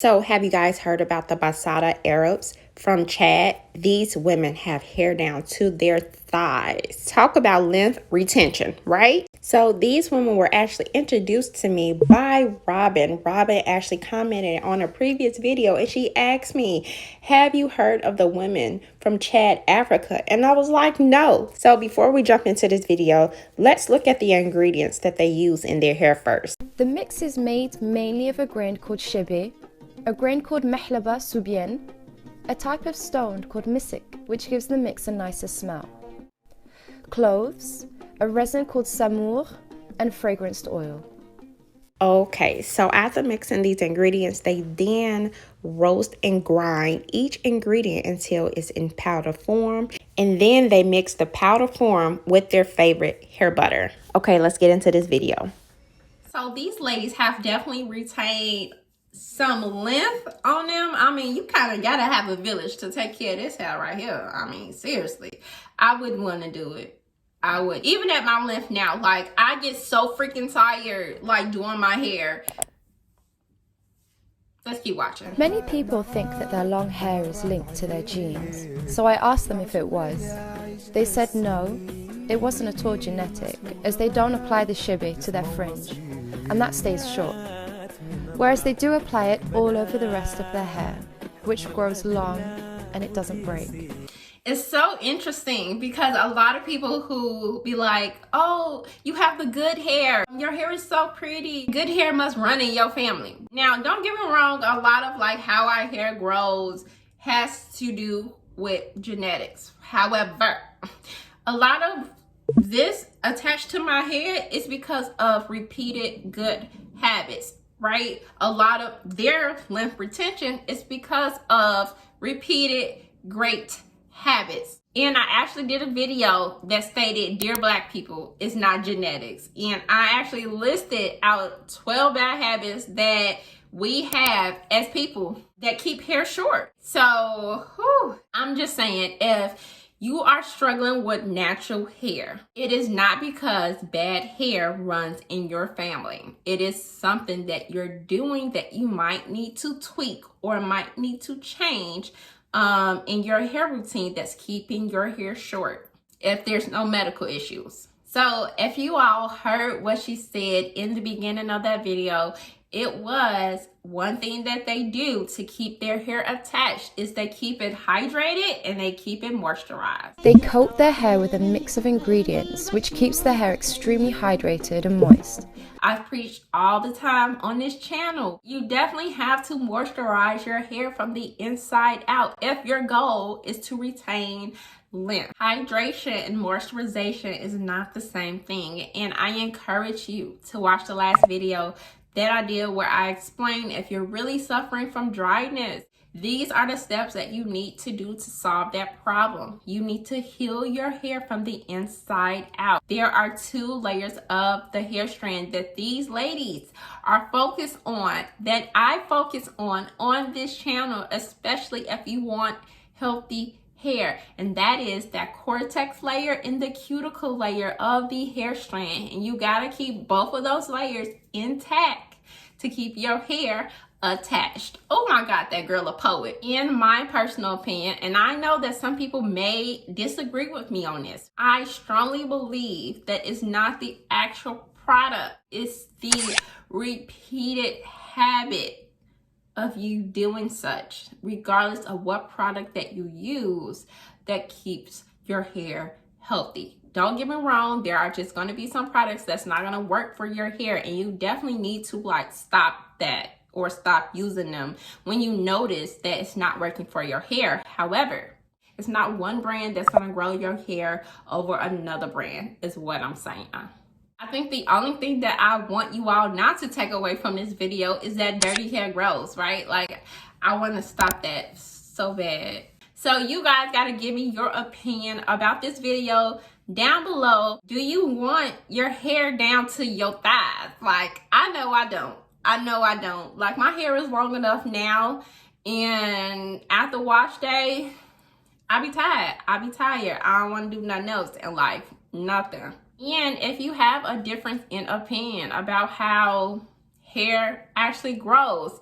So have you guys heard about the Basada Arabs from Chad? These women have hair down to their thighs. Talk about length retention, right? So these women were actually introduced to me by Robin. Robin actually commented on a previous video and she asked me, have you heard of the women from Chad, Africa? And I was like, no. So before we jump into this video, let's look at the ingredients that they use in their hair first. The mix is made mainly of a grain called Chebe, a grain called Mahlaba Subien, a type of stone called misik, which gives the mix a nicer smell, cloves, a resin called samour, and fragranced oil. Okay, so after mixing these ingredients, they then roast and grind each ingredient until it's in powder form. And then they mix the powder form with their favorite hair butter. Okay, let's get into this video. So these ladies have definitely retained some length on them. I mean, you kind of gotta have a village to take care of this hair right here. I mean, seriously, I wouldn't want to do it. I would, even at my length now, like I get so freaking tired like doing my hair. Let's keep watching. Many people think that their long hair is linked to their genes, so I asked them if it was. They said no, it wasn't at all genetic, as they don't apply the Chebe to their fringe, and that stays short. Whereas they do apply it all over the rest of their hair, which grows long and it doesn't break. It's so interesting because a lot of people who be like, oh, you have the good hair. Your hair is so pretty. Good hair must run in your family. Now, don't get me wrong. A lot of like how our hair grows has to do with genetics. However, a lot of this attached to my hair is because of repeated good habits, right? A lot of their length retention is because of repeated great habits. And I actually did a video that stated, dear black people, it's not genetics. And I actually listed out 12 bad habits that we have as people that keep hair short. So I'm just saying, if you are struggling with natural hair, it is not because bad hair runs in your family. It is something that you're doing that you might need to tweak or might need to change in your hair routine that's keeping your hair short if there's no medical issues. So if you all heard what she said in the beginning of that video, it was one thing that they do to keep their hair attached is they keep it hydrated and they keep it moisturized. They coat their hair with a mix of ingredients which keeps their hair extremely hydrated and moist. I've preached all the time on this channel. You definitely have to moisturize your hair from the inside out if your goal is to retain length. Hydration and moisturization is not the same thing, and I encourage you to watch the last video that I did where I explained if you're really suffering from dryness, these are the steps that you need to do to solve that problem. You need to heal your hair from the inside out. There are 2 layers of the hair strand that these ladies are focused on, that I focus on this channel, especially if you want healthy hair, and that is that cortex layer and the cuticle layer of the hair strand. And you gotta keep both of those layers intact to keep your hair attached. Oh my God, that girl a poet. In my personal opinion, and I know that some people may disagree with me on this, I strongly believe that it's not the actual product, it's the repeated habit of you doing such, regardless of what product that you use, that keeps your hair healthy. Don't get me wrong, there are just going to be some products that's not going to work for your hair, and you definitely need to like stop that or stop using them when you notice that it's not working for your hair. However, it's not one brand that's going to grow your hair over another brand is what I'm saying. I think the only thing that I want you all not to take away from this video is that dirty hair grows, right? Like, I want to stop that so bad. So you guys got to give me your opinion about this video down below. Do you want your hair down to your thighs? Like, I know I don't. I know I don't. Like, my hair is long enough now, and after wash day, I be tired. I be tired. I don't want to do nothing else in life. Nothing. And if you have a difference in opinion about how hair actually grows.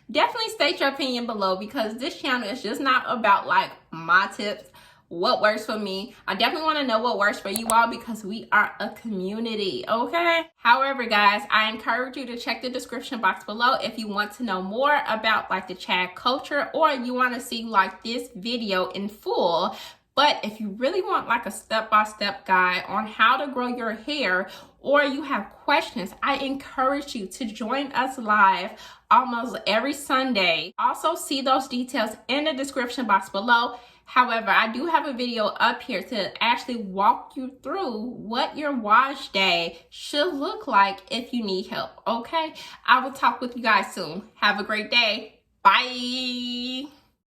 Definitely state your opinion below, because this channel is just not about like my tips, what works for me. I definitely want to know what works for you all, because we are a community, okay? However, guys, I encourage you to check the description box below if you want to know more about like the Chad culture, or you want to see like this video in full. But if you really want like a step-by-step guide on how to grow your hair, or you have questions, I encourage you to join us live almost every Sunday. Also, see those details in the description box below. However, I do have a video up here to actually walk you through what your wash day should look like if you need help, okay? I will talk with you guys soon. Have a great day. Bye.